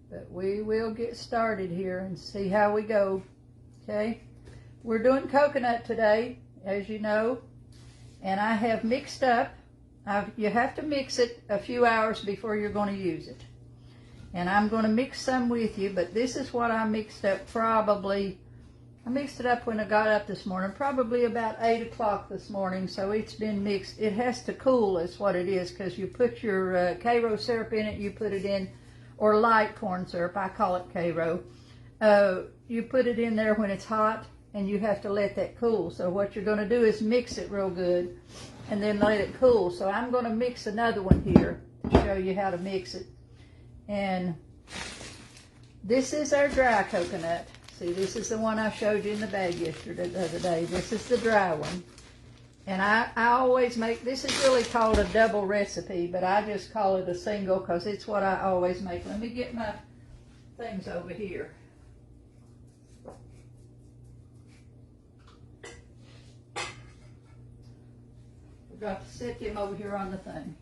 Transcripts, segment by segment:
But we will get started here and see how we go. Okay, we're doing coconut today, as you know, and I have mixed up. You have to mix it a few hours before you're going to use it. And I'm going to mix some with you, but this is what I mixed up probably. I mixed it up when I got up this morning, probably about 8 o'clock this morning, so it's been mixed. It has to cool is what it is, because you put your karo syrup in it, you put it in, or light corn syrup, I call it karo. You put it in there when it's hot, and you have to let that cool. So what you're going to do is mix it real good, and then let it cool. So I'm going to mix another one here to show you how to mix it. And this is our dry coconut. See, this is the one I showed you in the bag yesterday, the other day. This is the dry one. And I always make, this is really called a double recipe, but I just call it a single because it's what I always make. Let me get my things over here. Forgot to set them over here on the thing.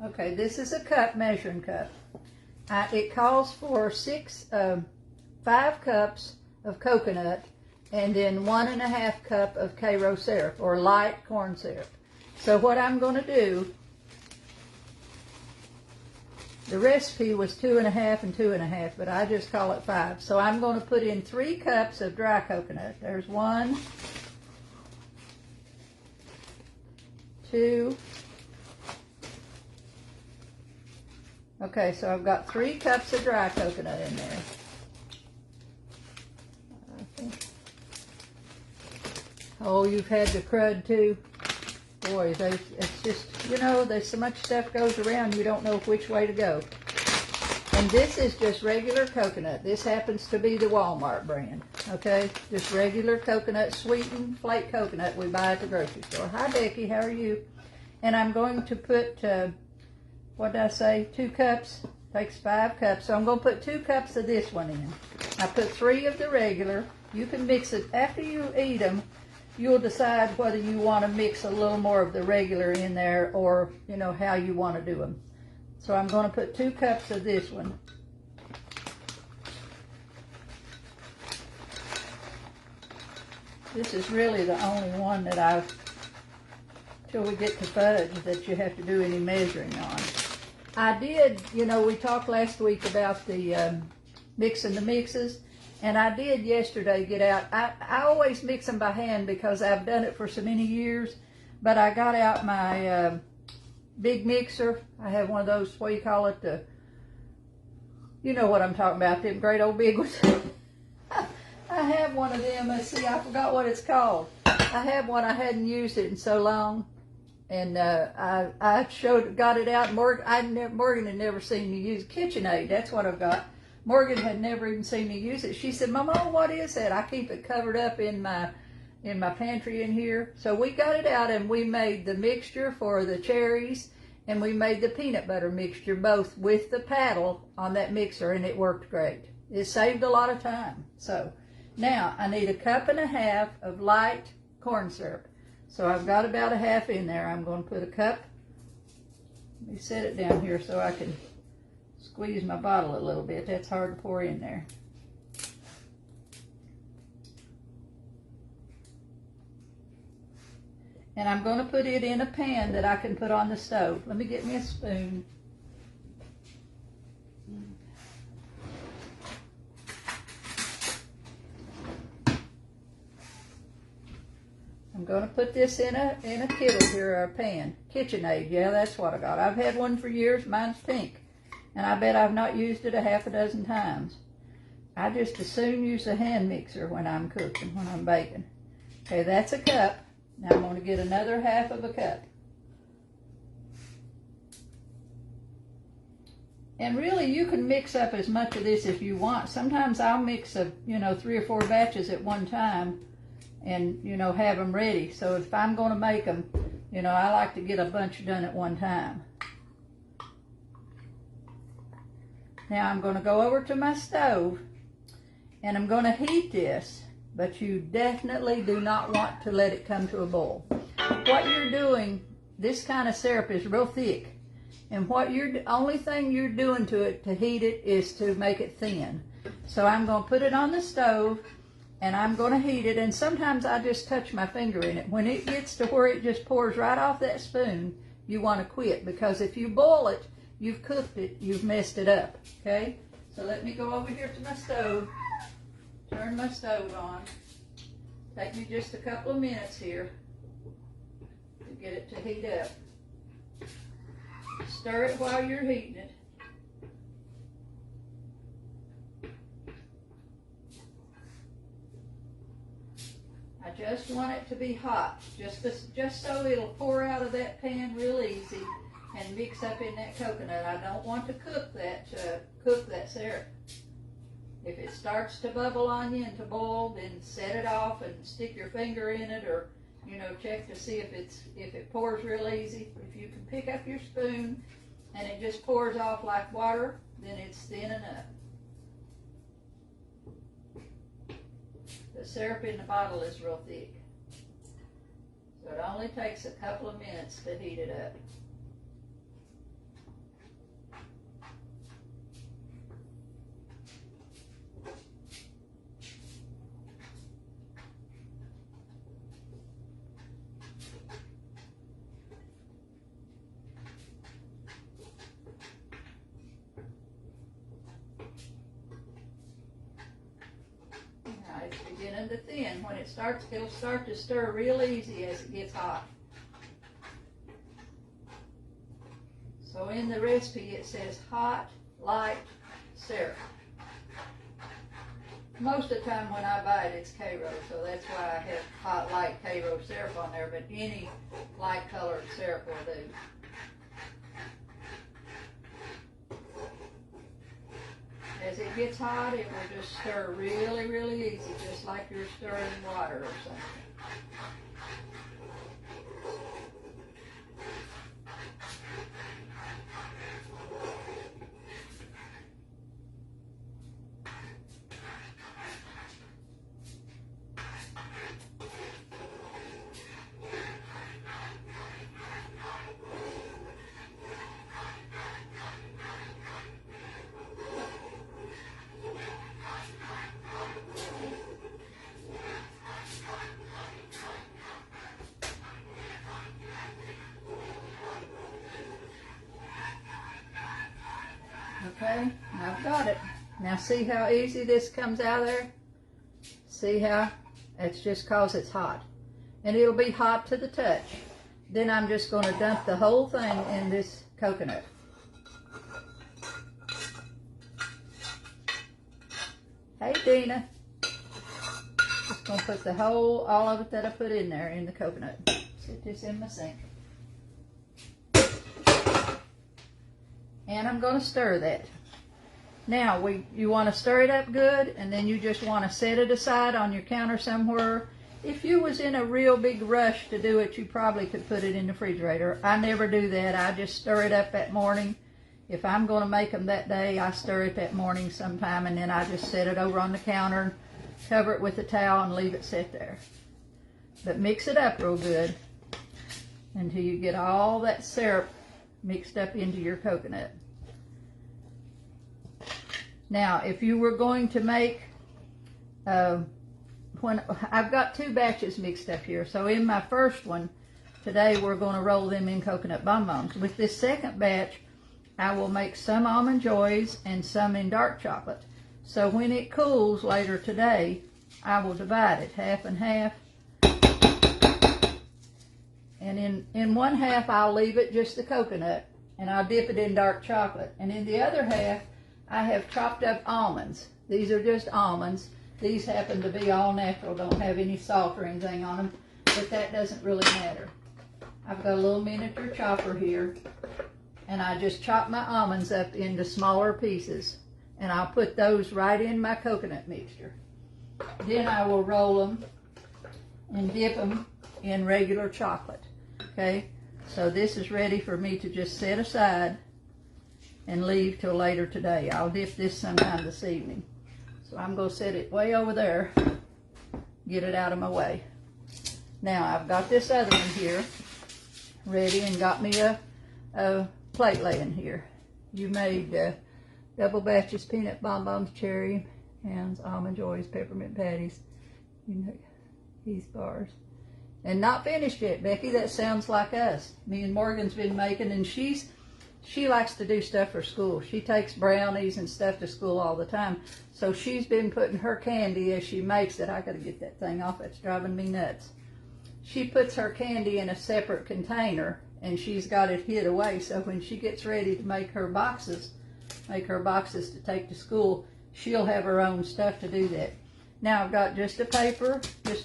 Okay, this is a cup, measuring cup. It calls for 5 cups of coconut and then 1.5 cup of karo syrup or light corn syrup. So what I'm going to do, the recipe was 2.5 and 2.5, but I just call it 5. So I'm going to put in 3 cups of dry coconut. There's 1, 2. Okay, so I've got 3 cups of dry coconut in there. Oh, you've had the crud too. Boy, it's just, you know, there's so much stuff goes around, you don't know which way to go. And this is just regular coconut. This happens to be the Walmart brand, okay? Just regular coconut, sweetened flake coconut we buy at the grocery store. Hi, Becky, how are you? And I'm going to put, what did I say, 2 cups? Takes 5 cups. So I'm going to put 2 cups of this one in. I put 3 of the regular. You can mix it. After you eat them, you'll decide whether you want to mix a little more of the regular in there or, you know, how you want to do them. So I'm going to put 2 cups of this one. This is really the only one that I've, till we get to fudge, that you have to do any measuring on. I did, you know, we talked last week about the mixing the mixes, and I did yesterday get out. I always mix them by hand because I've done it for so many years, but I got out my big mixer. I have one of those, what do you call it, you know what I'm talking about, them great old big ones. I have one of them. Let's see, I forgot what it's called. I have one, I hadn't used it in so long. And I got it out. Morgan had never seen me use KitchenAid. That's what I've got. Morgan had never even seen me use it. She said, "Mama, what is that?" I keep it covered up in my pantry in here. So we got it out and we made the mixture for the cherries, and we made the peanut butter mixture both with the paddle on that mixer, and it worked great. It saved a lot of time. So now I need 1.5 cups of light corn syrup. So I've got about 1/2 in there. I'm going to put 1 cup. Let me set it down here so I can squeeze my bottle a little bit. That's hard to pour in there. And I'm going to put it in a pan that I can put on the stove. Let me get me a spoon. I'm going to put this in a kettle here, or a pan. KitchenAid, yeah, that's what I got. I've had one for years. Mine's pink. And I bet I've not used it 6 times. I just as soon use a hand mixer when I'm cooking, when I'm baking. Okay, that's 1 cup. Now I'm going to get another 1/2 cup. And really, you can mix up as much of this as you want. Sometimes I'll mix, 3 or 4 batches at one time, and, have them ready. So if I'm going to make them, I like to get a bunch done at one time. Now I'm going to go over to my stove, and I'm going to heat this, but you definitely do not want to let it come to a boil. What you're doing, this kind of syrup is real thick, And only thing you're doing to it to heat it is to make it thin. So I'm going to put it on the stove and I'm going to heat it, and sometimes I just touch my finger in it. When it gets to where it just pours right off that spoon, you want to quit, because if you boil it, you've cooked it, you've messed it up, okay? So let me go over here to my stove, turn my stove on. Take me just a couple of minutes here to get it to heat up. Stir it while you're heating it. I just want it to be hot, just so it'll pour out of that pan real easy and mix up in that coconut. I don't want to cook that syrup. If it starts to bubble on you and to boil, then set it off and stick your finger in it, or check to see if it pours real easy. If you can pick up your spoon and it just pours off like water, then it's thin enough. The syrup in the bottle is real thick, so it only takes a couple of minutes to heat it up. Beginning to thin. When it'll start to stir real easy as it gets hot. So in the recipe it says hot, light syrup. Most of the time when I buy it, it's karo, so that's why I have hot, light karo syrup on there, but any light colored syrup will do. As it gets hot, it will just stir really, really easy, just like you're stirring water or something. Okay, I've got it. Now see how easy this comes out of there? See how? It's just cause it's hot. And it'll be hot to the touch. Then I'm just going to dump the whole thing in this coconut. Hey Dina. Just going to put all of it that I put in there in the coconut. Set this in my sink. And I'm going to stir that. Now, you want to stir it up good, and then you just want to set it aside on your counter somewhere. If you was in a real big rush to do it, you probably could put it in the refrigerator. I never do that. I just stir it up that morning. If I'm going to make them that day, I stir it that morning sometime, and then I just set it over on the counter, cover it with a towel, and leave it sit there. But mix it up real good until you get all that syrup mixed up into your coconut. Now, if you were going to make, when I've got 2 batches mixed up here, so in my first one, today we're going to roll them in coconut bonbons. With this second batch, I will make some almond joys and some in dark chocolate. So when it cools later today, I will divide it half and half. And in one half, I'll leave it just the coconut, and I'll dip it in dark chocolate. And in the other half, I have chopped up almonds. These are just almonds. These happen to be all natural, don't have any salt or anything on them, but that doesn't really matter. I've got a little miniature chopper here, and I just chop my almonds up into smaller pieces, and I'll put those right in my coconut mixture. Then I will roll them and dip them in regular chocolate. Okay, so this is ready for me to just set aside and leave till later today. I'll dip this sometime this evening. So I'm going to set it way over there, get it out of my way. Now I've got this other one here ready, and got me a plate laying here. You made double batches, peanut bonbons, cherry Hounds, almond joys, peppermint patties, you know, these bars. And not finished yet, Becky. That sounds like us. Me and Morgan's been making, and she likes to do stuff for school. She takes brownies and stuff to school all the time. So she's been putting her candy as she makes it. I gotta get that thing off. It's driving me nuts. She puts her candy in a separate container, and she's got it hid away. So when she gets ready to make her boxes to take to school, she'll have her own stuff to do that. Now I've got just a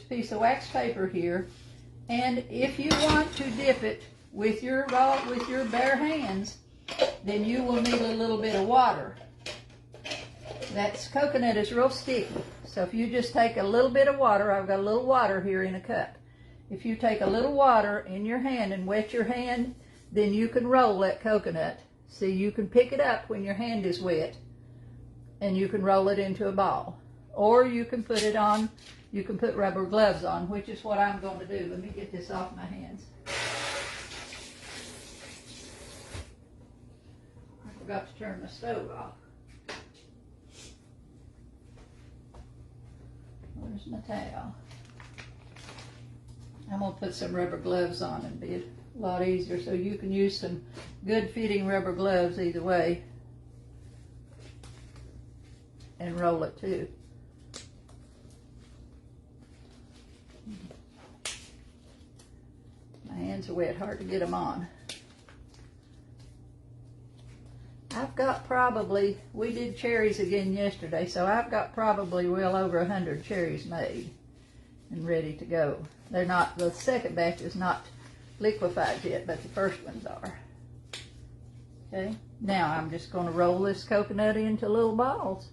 piece of wax paper here, and if you want to dip it with your bare hands, then you will need a little bit of water. That coconut is real sticky, so if you just take a little bit of water, I've got a little water here in a cup. If you take a little water in your hand and wet your hand, then you can roll that coconut. See, you can pick it up when your hand is wet, and you can roll it into a ball. Or you can put it on, you can put rubber gloves on, which is what I'm going to do. Let me get this off my hands. I forgot to turn the stove off. Where's my towel? I'm going to put some rubber gloves on and be a lot easier, so you can use some good fitting rubber gloves either way and roll it too. My hands are wet, hard to get them on. I've got probably, we did cherries again yesterday, so I've got probably well over 100 cherries made and ready to go. They're not, the second batch is not liquefied yet, but the first ones are. Okay, now I'm just going to roll this coconut into little balls.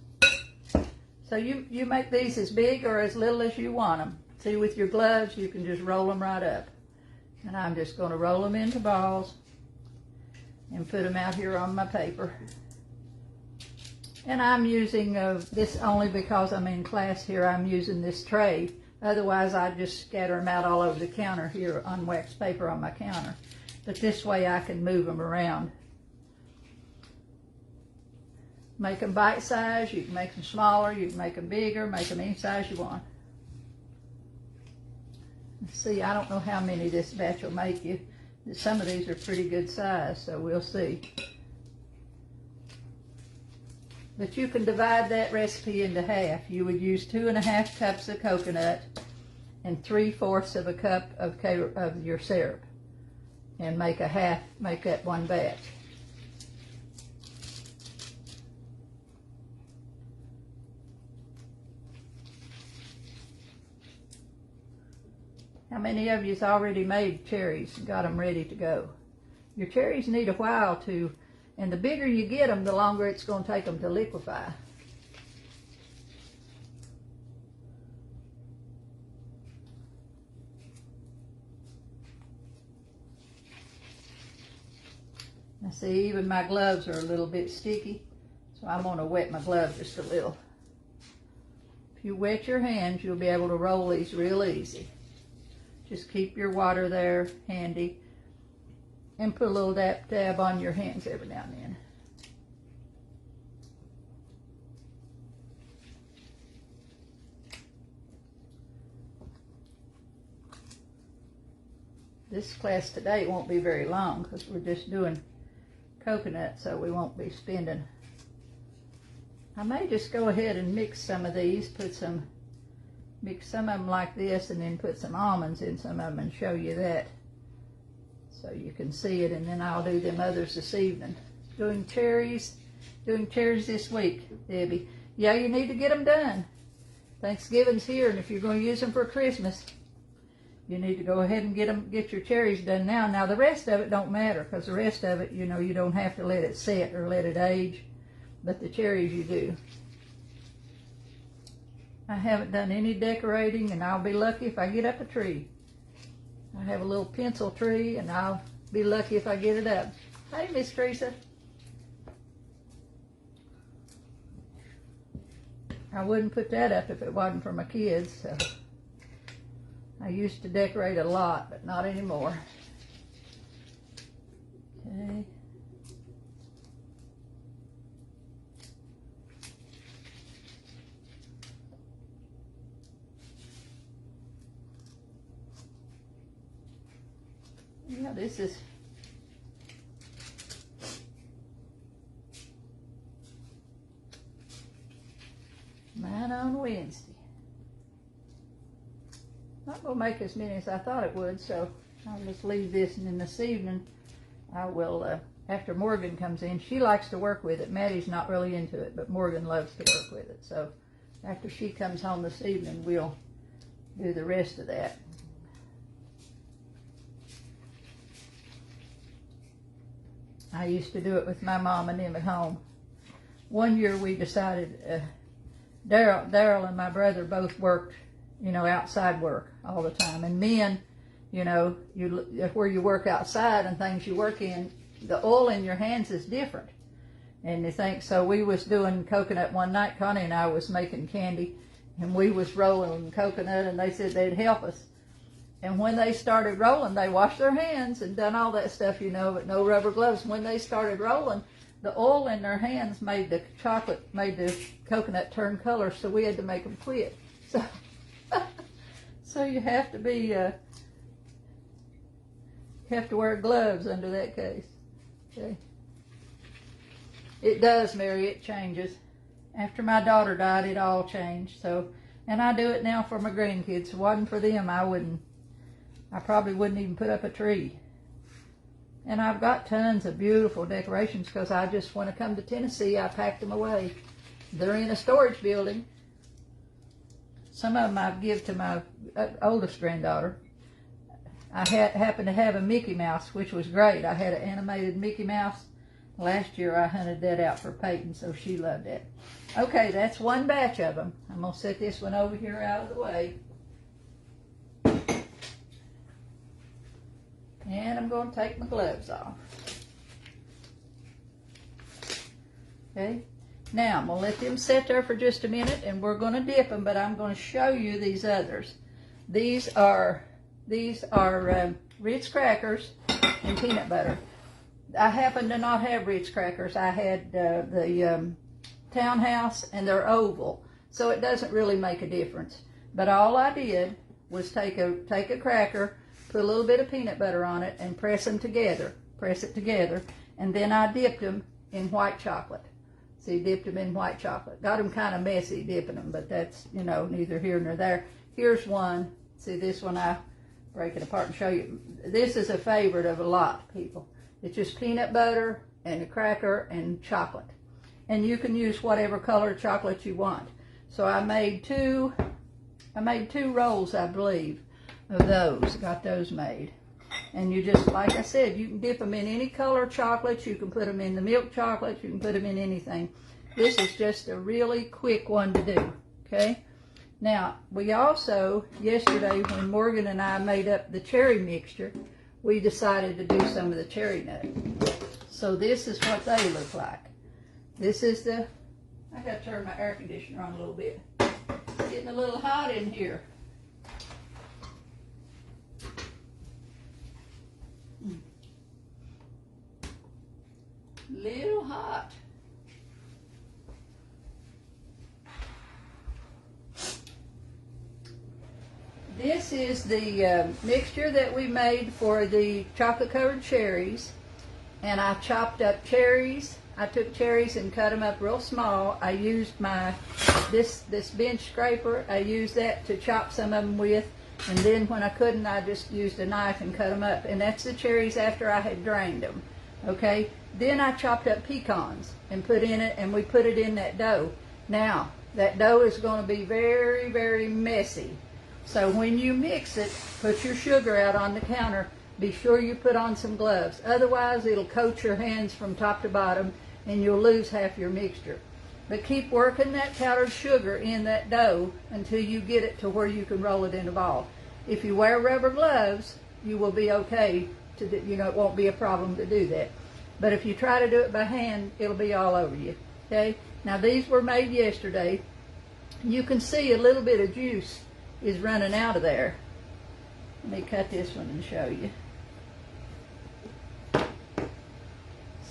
So you make these as big or as little as you want them. See, with your gloves, you can just roll them right up. And I'm just going to roll them into balls and put them out here on my paper. And I'm using this only because I'm in class here. I'm using this tray. Otherwise, I'd just scatter them out all over the counter here on wax paper on my counter. But this way I can move them around. Make them bite size. You can make them smaller. You can make them bigger. Make them any size you want. See, I don't know how many this batch will make you. Some of these are pretty good size, so we'll see. But you can divide that recipe into half. You would use 2½ cups of coconut and 3/4 of a cup of your syrup, and make that one batch. How many of you's already made cherries and got them ready to go? Your cherries need a while to, and the bigger you get them, the longer it's going to take them to liquefy. Now see, even my gloves are a little bit sticky, so I'm going to wet my gloves just a little. If you wet your hands, you'll be able to roll these real easy. Just keep your water there handy and put a little dab on your hands every now and then. This class today won't be very long because we're just doing coconut, so we won't be spending. I may just go ahead and mix some of these, mix some of them like this, and then put some almonds in some of them and show you that so you can see it, and then I'll do them others this evening. Doing cherries this week, Debbie. Yeah, you need to get them done. Thanksgiving's here, and if you're going to use them for Christmas, you need to go ahead and get your cherries done now. Now the rest of it don't matter, because the rest of it, you know, you don't have to let it set or let it age, but the cherries you do. I haven't done any decorating, and I'll be lucky if I get up a tree. I have a little pencil tree, and I'll be lucky if I get it up. Hey, Miss Teresa. I wouldn't put that up if it wasn't for my kids. So I used to decorate a lot, but not anymore. Okay. Yeah, this is mine on Wednesday. Not going to make as many as I thought it would, so I'll just leave this, and then this evening I will, after Morgan comes in, she likes to work with it. Maddie's not really into it, but Morgan loves to work with it. So after she comes home this evening, we'll do the rest of that. I used to do it with my mom and them at home. One year we decided, Daryl and my brother both worked, you know, outside work all the time. And men, you know, where you work outside and things you work in, the oil in your hands is different. And you think, so we was doing coconut one night, Connie and I was making candy, and we was rolling coconut, and they said they'd help us. And when they started rolling, they washed their hands and done all that stuff, you know, but no rubber gloves. When they started rolling, the oil in their hands made the coconut turn color, so we had to make them quit. So, so you have to be, have to wear gloves under that case. Okay. It does, Mary, it changes. After my daughter died, it all changed. So, and I do it now for my grandkids. If it wasn't for them, I probably wouldn't even put up a tree. And I've got tons of beautiful decorations because I just, when I come to Tennessee, I packed them away. They're in a storage building. Some of them I give to my oldest granddaughter. I happened to have a Mickey Mouse, which was great. I had an animated Mickey Mouse. Last year I hunted that out for Peyton, so she loved it. Okay, that's one batch of them. I'm going to set this one over here out of the way. And I'm going to take my gloves off. Okay, now I'm going to let them sit there for just a minute, and we're going to dip them, but I'm going to show you these others. These are Ritz crackers and peanut butter. I happen to not have Ritz crackers. I had the Townhouse, and they're oval, so it doesn't really make a difference. But all I did was take a cracker, put a little bit of peanut butter on it, and press it together, and then I dipped them in white chocolate. See, dipped them in white chocolate. Got them kind of messy dipping them, but that's, you know, neither here nor there. Here's one. See, this one I break it apart and show you. This is a favorite of a lot of people. It's just peanut butter and a cracker and chocolate. And you can use whatever color chocolate you want. So I made two rolls, I believe, of those. Got those made. And you just, like I said, you can dip them in any color chocolate. You can put them in the milk chocolate. You can put them in anything. This is just a really quick one to do, okay? Now, we also, yesterday when Morgan and I made up the cherry mixture, we decided to do some of the cherry nut. So this is what they look like. This is the, I gotta turn my air conditioner on a little bit. It's getting a little hot in here. Little hot. This is the mixture that we made for the chocolate covered cherries, and I chopped up cherries. I took cherries and cut them up real small. I used my this bench scraper. I used that to chop some of them with, and then when I couldn't, I just used a knife and cut them up. And that's the cherries after I had drained them. Okay. Then I chopped up pecans and put in it, and we put it in that dough. Now that dough is going to be very, very messy. So when you mix it, put your sugar out on the counter. Be sure you put on some gloves. Otherwise, it'll coat your hands from top to bottom, and you'll lose half your mixture. But keep working that powdered sugar in that dough until you get it to where you can roll it in a ball. If you wear rubber gloves, you will be okay to do, you know, it won't be a problem to do that. But if you try to do it by hand, it'll be all over you. Okay? Now these were made yesterday. You can see a little bit of juice is running out of there. Let me cut this one and show you.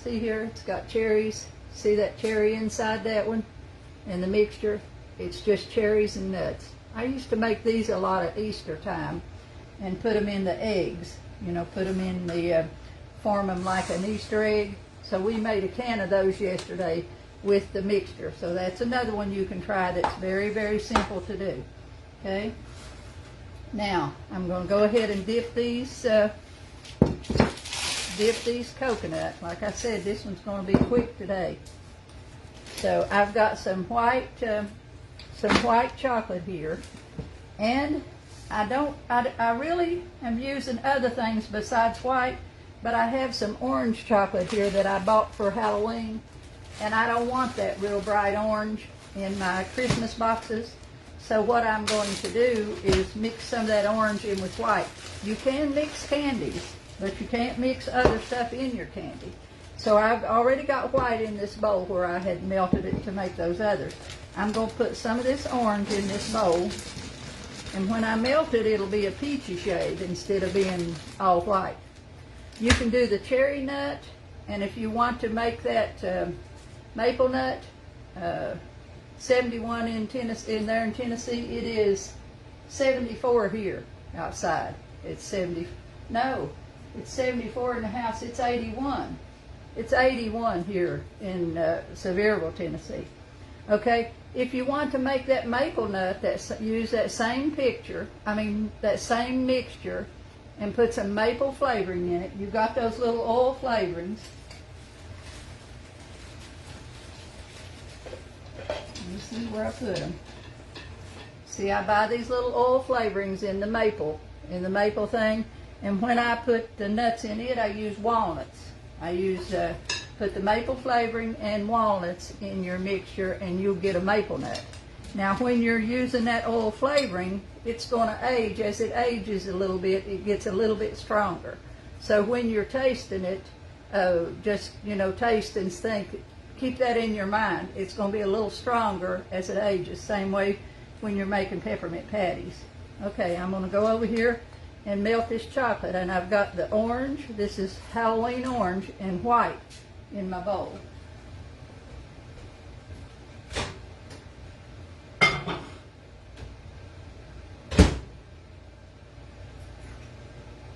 See here, it's got cherries. See that cherry inside that one? And the mixture, it's just cherries and nuts. I used to make these a lot at Easter time and put them in the eggs. you know, put them in the, form them like an Easter egg. So we made a can of those yesterday with the mixture. So that's another one you can try that's very, very simple to do. Okay? Now, I'm going to go ahead and dip these coconut. Like I said, this one's going to be quick today. So I've got some white chocolate here, and I really am using other things besides white, but I have some orange chocolate here that I bought for Halloween, and I don't want that real bright orange in my Christmas boxes. So what I'm going to do is mix some of that orange in with white. You can mix candies, but you can't mix other stuff in your candy. So I've already got white in this bowl where I had melted it to make those others. I'm going to put some of this orange in this bowl, and when I melt it, it'll be a peachy shade instead of being all white. You can do the cherry nut, and if you want to make that maple nut, 71 in Tennessee, in Tennessee, it is 74 here outside. It's 70, no, it's 74 in the house, it's 81. It's 81 here in Sevierville, Tennessee. Okay, if you want to make that maple nut, use that same that same mixture, and put some maple flavoring in it. You've got those little oil flavorings. Let me see where I put them. See, I buy these little oil flavorings in the maple thing, and when I put the nuts in it, I use walnuts. I put the maple flavoring and walnuts in your mixture, and you'll get a maple nut. Now, when you're using that oil flavoring, it's going to age. As it ages a little bit, it gets a little bit stronger. So when you're tasting it, just, taste and think. Keep that in your mind. It's going to be a little stronger as it ages. Same way when you're making peppermint patties. Okay, I'm going to go over here and melt this chocolate. And I've got the orange. This is Halloween orange and white in my bowl.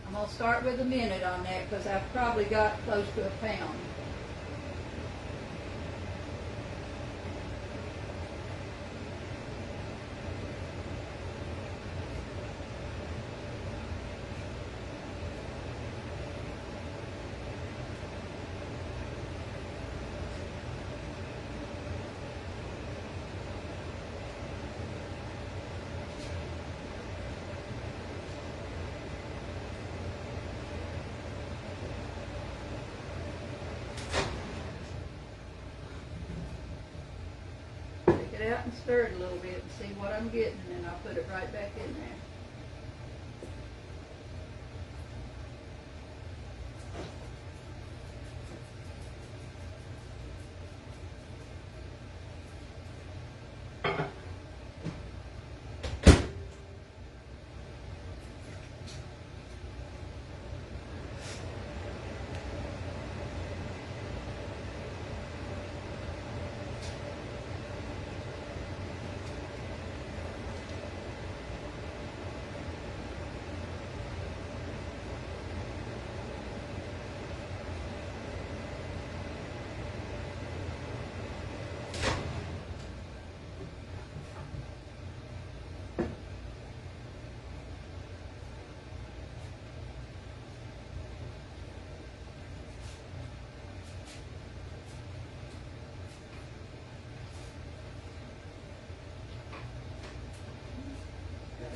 I'm going to start with a minute on that because I've probably got close to a pound. It out and stir it a little bit and see what I'm getting, and then I'll put it right back in there.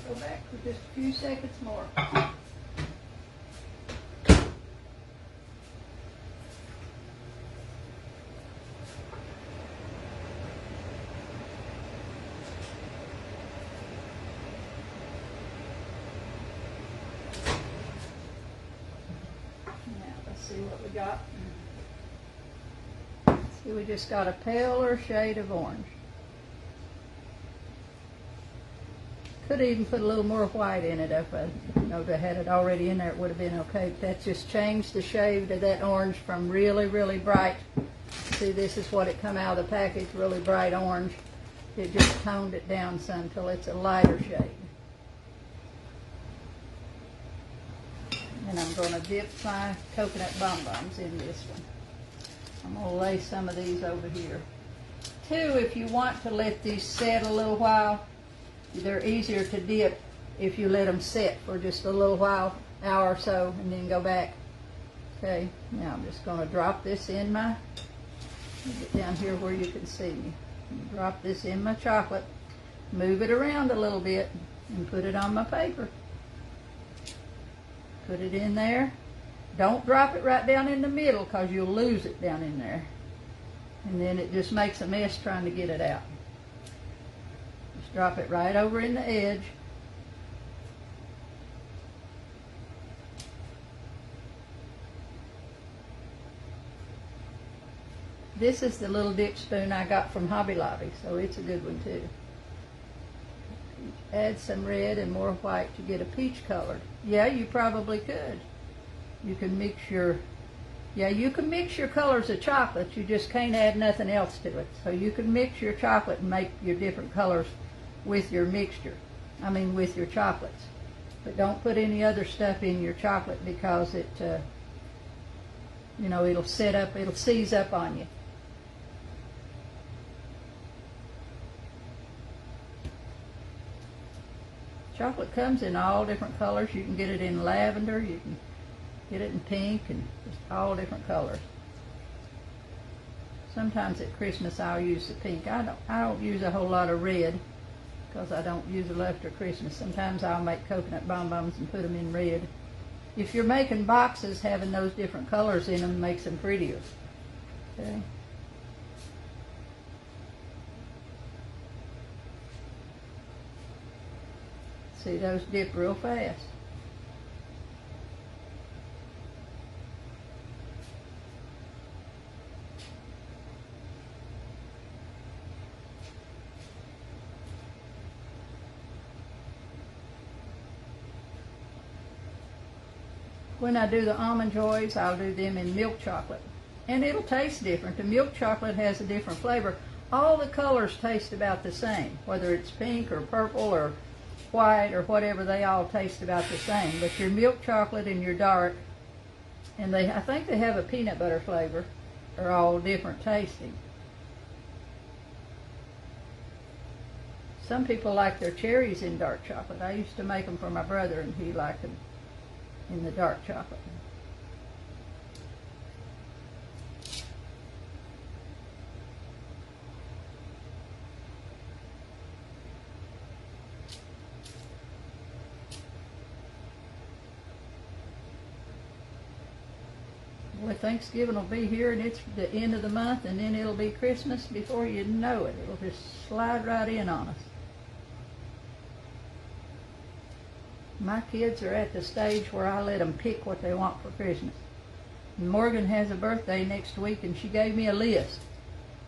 Go back for just a few seconds more. Now, let's see what we got. See, we just got a paler shade of orange. Could even put a little more white in it if I had it already in there. It would have been okay. But that just changed the shade of that orange from really, really bright. See, this is what it come out of the package, really bright orange. It just toned it down some till it's a lighter shade. And I'm going dipped my coconut bonbons in this one. I'm going to lay some of these over here. Two, if you want to let these set a little while, they're easier to dip if you let them set for just a little while, hour or so, and then go back. Okay, now I'm just going to drop this in my, get down here where you can see me. Drop this in my chocolate, move it around a little bit, and put it on my paper. Put it in there. Don't drop it right down in the middle because you'll lose it down in there. And then it just makes a mess trying to get it out. Just drop it right over in the edge. This is the little dip spoon I got from Hobby Lobby, so it's a good one too. Add some red and more white to get a peach colored. Yeah, you probably could. You can mix your, you can mix your colors of chocolate. You just can't add nothing else to it. So you can mix your chocolate and make your different colors with your mixture. I mean, with your chocolates. But don't put any other stuff in your chocolate because it, you know, it'll set up, it'll seize up on you. Chocolate comes in all different colors. You can get it in lavender, you can get it in pink, and just all different colors. Sometimes at Christmas I'll use the pink. I don't use a whole lot of red because I don't use it after Christmas. Sometimes I'll make coconut bonbons and put them in red. If you're making boxes, having those different colors in them makes them prettier. Okay. See, those dip real fast. When I do the almond joys, I'll do them in milk chocolate. And it'll taste different. The milk chocolate has a different flavor. All the colors taste about the same, whether it's pink or purple or white or whatever, they all taste about the same. But your milk chocolate and your dark, and I think they have a peanut butter flavor, are all different tasting. Some people like their cherries in dark chocolate. I used to make them for my brother and he liked them in the dark chocolate. Well, Thanksgiving will be here and it's the end of the month and then it'll be Christmas before you know it. It'll just slide right in on us. My kids are at the stage where I let them pick what they want for Christmas. And Morgan has a birthday next week and she gave me a list.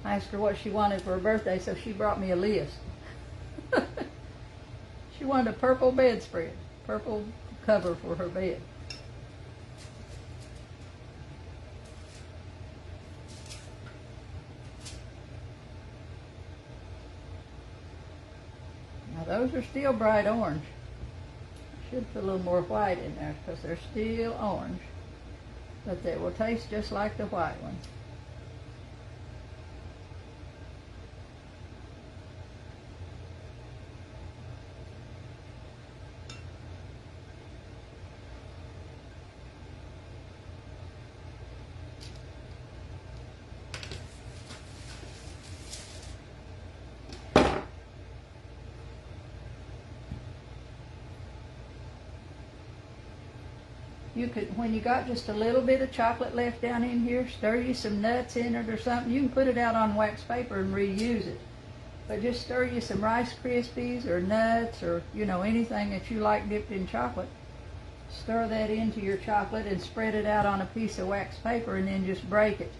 I asked her what she wanted for her birthday, so she brought me a list. She wanted a purple bedspread, purple cover for her bed. Now those are still bright orange. I should put a little more white in there because they're still orange. But they will taste just like the white ones. You could, when you got just a little bit of chocolate left down in here, stir you some nuts in it or something. You can put it out on wax paper and reuse it. But just stir you some Rice Krispies or nuts or, you know, anything that you like dipped in chocolate. Stir that into your chocolate and spread it out on a piece of wax paper and then just break it.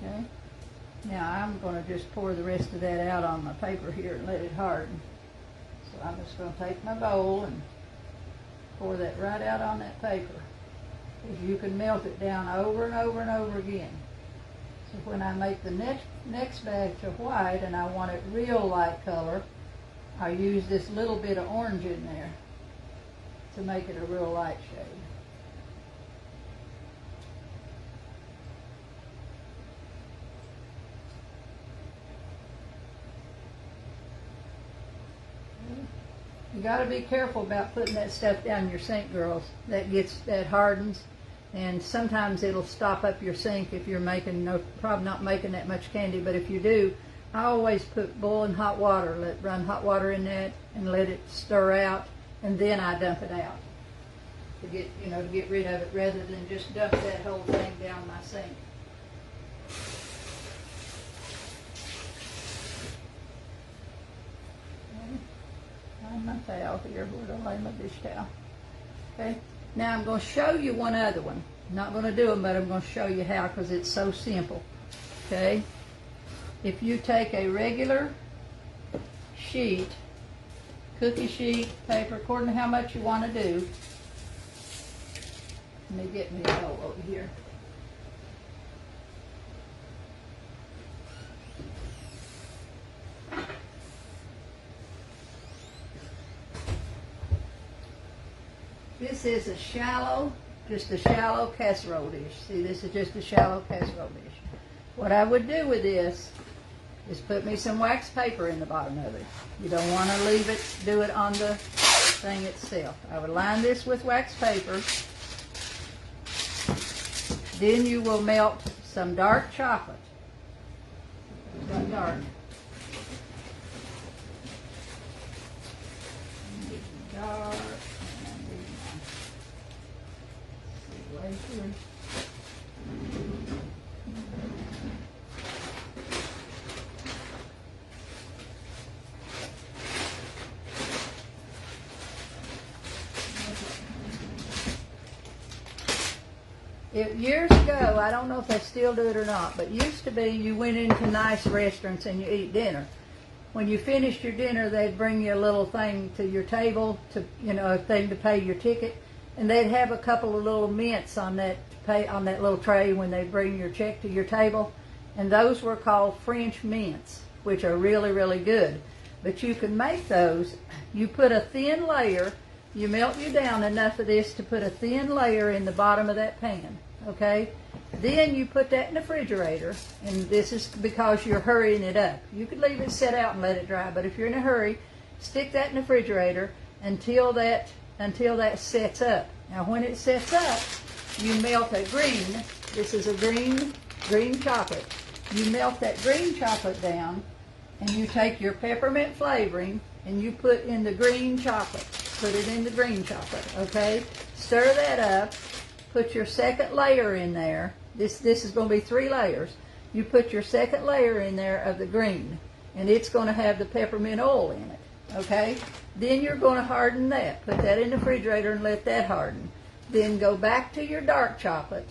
Okay. Now I'm going to just pour the rest of that out on my paper here and let it harden. So I'm just going to take my bowl and pour that right out on that paper. Because you can melt it down over and over and over again. So when I make the next batch of white and I want it real light color, I use this little bit of orange in there to make it a real light shade. You got to be careful about putting that stuff down your sink, girls. That hardens, and sometimes it'll stop up your sink if you're probably not making that much candy. But if you do, I always put boiling hot water, run hot water in that, and let it stir out, and then I dump it out to get rid of it, rather than just dump that whole thing down my sink. My towel here, where do I lay my dish towel? Okay, now I'm going to show you one other one. I'm not going to do them, but I'm going to show you how, because it's so simple. Okay, if you take a regular sheet, cookie sheet, paper, according to how much you want to do. Let me get me a bowl over here. This is just a shallow casserole dish. See, this is just a shallow casserole dish. What I would do with this is put me some wax paper in the bottom of it. You don't want to do it on the thing itself. I would line this with wax paper. Then you will melt some dark chocolate. Dark. Dark. Right here. Years ago, I don't know if they still do it or not, but used to be you went into nice restaurants and you eat dinner. When you finished your dinner, they'd bring you a little thing to your table, a thing to pay your ticket. And they'd have a couple of little mints on that little tray when they bring your check to your table, and those were called French mints, which are really, really good. But you can make those. You put a thin layer. You melt you down enough of this to put a thin layer in the bottom of that pan. Okay. Then you put that in the refrigerator, and this is because you're hurrying it up. You could leave it set out and let it dry, but if you're in a hurry, stick that in the refrigerator until that sets up. Now when it sets up, you melt a green, this is a green chocolate. You melt that green chocolate down, and you take your peppermint flavoring and you put in the green chocolate. Put it in the green chocolate, okay? Stir that up, put your second layer in there. This is going to be 3 layers. You put your second layer in there of the green, and it's going to have the peppermint oil in it. Okay, then you're going to harden that. Put that in the refrigerator and let that harden. Then go back to your dark chocolate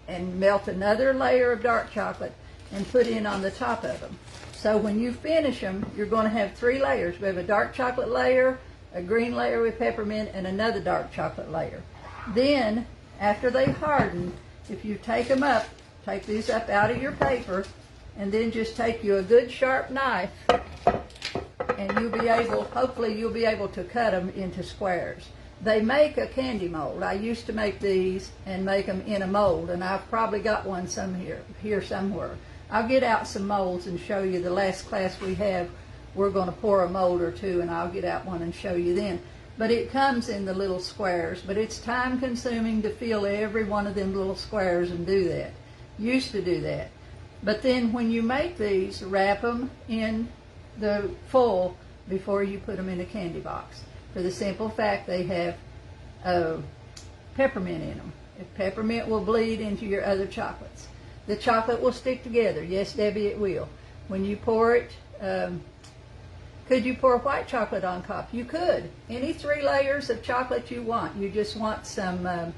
and melt another layer of dark chocolate and put in on the top of them. So when you finish them, you're going to have 3 layers. We have a dark chocolate layer, a green layer with peppermint, and another dark chocolate layer. Then, after they harden, if you take them up, take these up out of your paper, and then just take you a good sharp knife, and hopefully you'll be able to cut them into squares. They make a candy mold. I used to make these and make them in a mold, and I've probably got one here somewhere. I'll get out some molds and show you. The last class we have, we're going to pour a mold or two, and I'll get out one and show you then. But it comes in the little squares, but it's time consuming to fill every one of them little squares and do that. Used to do that. But then when you make these, wrap them in the foil before you put them in a candy box, for the simple fact they have peppermint in them. If peppermint will bleed into your other chocolates. The chocolate will stick together. Yes, Debbie, it will. When you pour it, could you pour white chocolate on top? You could. Any 3 layers of chocolate you want. You just want some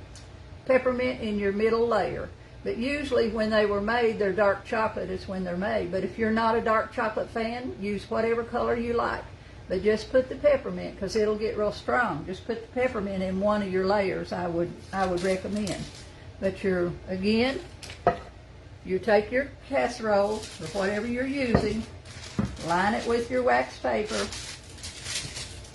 peppermint in your middle layer. But usually when they were made, they're dark chocolate is when they're made. But if you're not a dark chocolate fan, use whatever color you like. But just put the peppermint, because it'll get real strong. Just put the peppermint in one of your layers, I would recommend. But again, You take your casserole or whatever you're using, line it with your wax paper,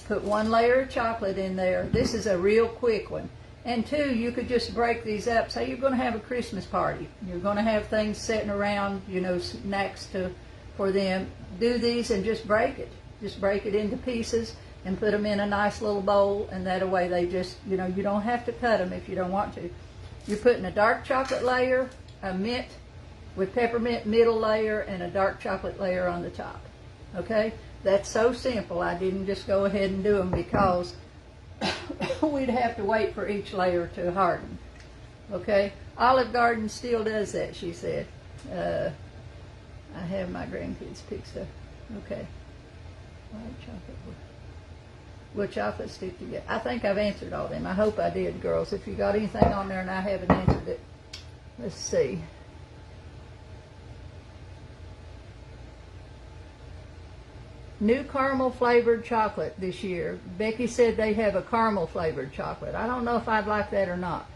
put 1 layer of chocolate in there. This is a real quick one. And 2, you could just break these up. Say you're going to have a Christmas party. You're going to have things sitting around, you know, snacks for them. Do these and just break it. Just break it into pieces and put them in a nice little bowl, and that way they just, you know, you don't have to cut them if you don't want to. You're putting a dark chocolate layer, a mint with peppermint middle layer, and a dark chocolate layer on the top. Okay? That's so simple. I didn't just go ahead and do them because we'd have to wait for each layer to harden. Okay? Olive Garden still does that, she said. I have my grandkids pick stuff. Okay. White chocolate. Will chocolate stick together? I think I've answered all them. I hope I did, girls. If you got anything on there and I haven't answered it, let's see. New caramel flavored chocolate this year. Becky said they have a caramel flavored chocolate. I don't know if I'd like that or not.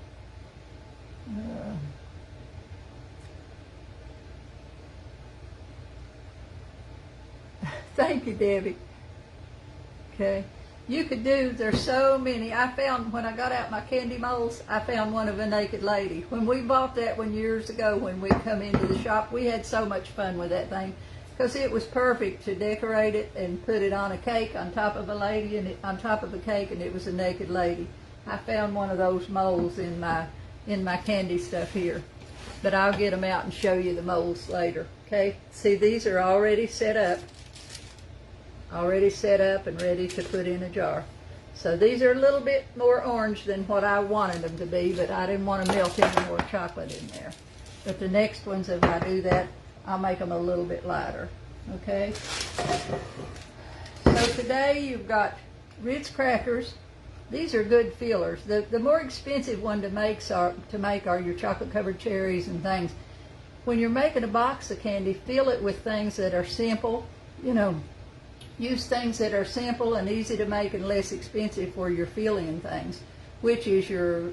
Thank you, Debbie. Okay. You could do, there's so many. I found, when I got out my candy molds, I found one of a naked lady. When we bought that one years ago, when we come into the shop, we had so much fun with that thing because it was perfect to decorate it and put it on a cake on top of a lady and on top of a cake, and it was a naked lady. I found one of those molds in my candy stuff here, but I'll get them out and show you the molds later. Okay. See, these are already set up and ready to put in a jar. So these are a little bit more orange than what I wanted them to be, but I didn't want to melt any more chocolate in there. But the next ones, if I do that, I'll make them a little bit lighter. Okay? So today you've got Ritz crackers. These are good fillers. The more expensive one to make are your chocolate covered cherries and things. When you're making a box of candy, fill it with things that are simple, you know. Use things that are simple and easy to make and less expensive for your filling things, which is your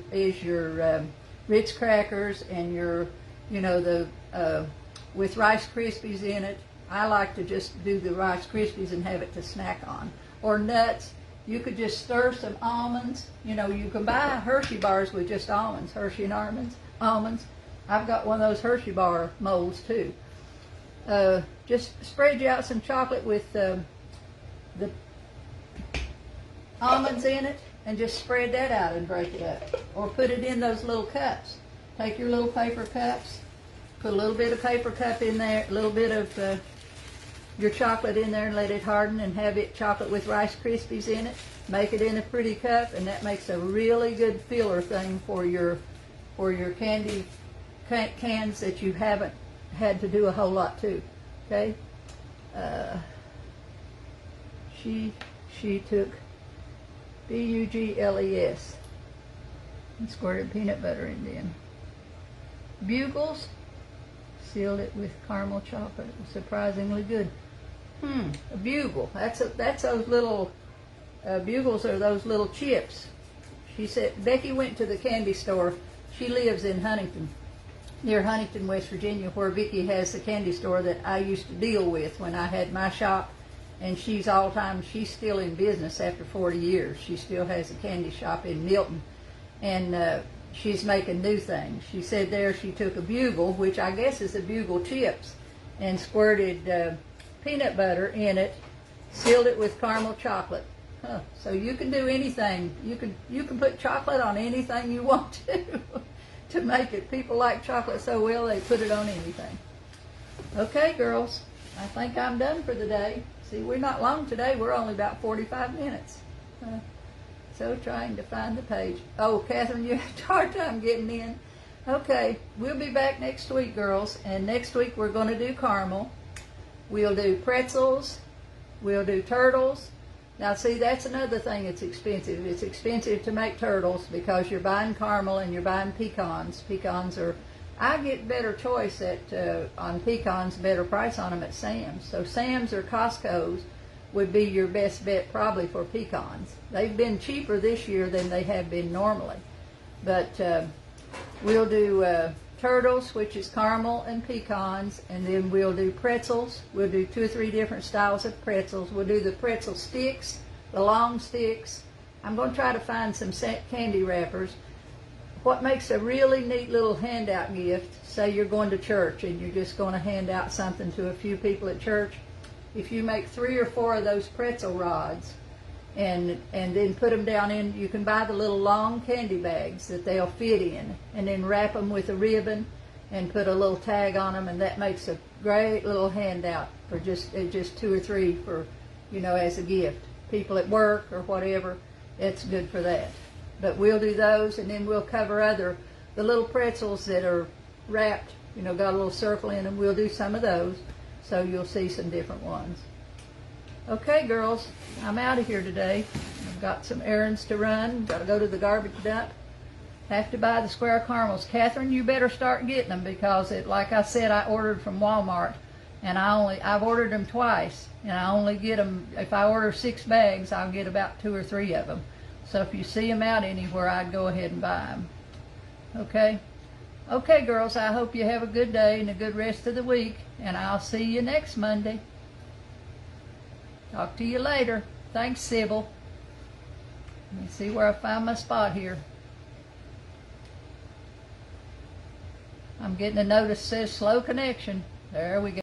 Ritz crackers and your, you know, with Rice Krispies in it. I like to just do the Rice Krispies and have it to snack on. Or nuts. You could just stir some almonds. You know, you can buy Hershey bars with just almonds, Hershey and almonds. I've got one of those Hershey bar molds too. Just spread you out some chocolate with the almonds in it and just spread that out and break it up. Or put it in those little cups. Take your little paper cups, put a little bit of paper cup in there, a little bit of your chocolate in there and let it harden, and have it chocolate with Rice Krispies in it. Make it in a pretty cup, and that makes a really good filler thing for your candy cans that you haven't had to do a whole lot to. Okay? She took Bugles and squirted peanut butter in them. Bugles, sealed it with caramel chocolate. It was surprisingly good. A bugle. That's those little bugles are those little chips. She said Becky went to the candy store. She lives in Huntington, near Huntington, West Virginia, where Vicki has the candy store that I used to deal with when I had my shop. And she's still in business after 40 years. She still has a candy shop in Milton. And she's making new things. She said there she took a bugle, which I guess is a bugle chips, and squirted peanut butter in it, sealed it with caramel chocolate. So you can do anything. You can put chocolate on anything you want to make it. People like chocolate so well they put it on anything. Okay, girls, I think I'm done for the day. See, we're not long today. We're only about 45 minutes. So trying to find the page. Oh, Catherine, you had a hard time getting in. Okay, we'll be back next week, girls. And next week we're going to do caramel. We'll do pretzels. We'll do turtles. Now, see, that's another thing that's expensive. It's expensive to make turtles because you're buying caramel and you're buying pecans. Pecans are... I get better choice on pecans, better price on them at Sam's. So Sam's or Costco's would be your best bet probably for pecans. They've been cheaper this year than they have been normally. But we'll do turtles, which is caramel and pecans, and then we'll do pretzels. We'll do 2 or 3 different styles of pretzels. We'll do the pretzel sticks, the long sticks. I'm going to try to find some candy wrappers. What makes a really neat little handout gift, say you're going to church and you're just going to hand out something to a few people at church, if you make 3 or 4 of those pretzel rods and then put them down in, you can buy the little long candy bags that they'll fit in, and then wrap them with a ribbon and put a little tag on them, and that makes a great little handout for just 2 or 3 for, you know, as a gift. People at work or whatever, it's good for that. But we'll do those, and then we'll cover the little pretzels that are wrapped, you know, got a little circle in them. We'll do some of those, so you'll see some different ones. Okay, girls, I'm out of here today. I've got some errands to run. Got to go to the garbage dump. Have to buy the square caramels. Catherine, you better start getting them, because like I said, I ordered from Walmart, and I've ordered them twice, and I only get them, if I order 6 bags, I'll get about 2 or 3 of them. So if you see them out anywhere, I'd go ahead and buy them. Okay? Okay, girls, I hope you have a good day and a good rest of the week, and I'll see you next Monday. Talk to you later. Thanks, Sybil. Let me see where I find my spot here. I'm getting a notice that says slow connection. There we go.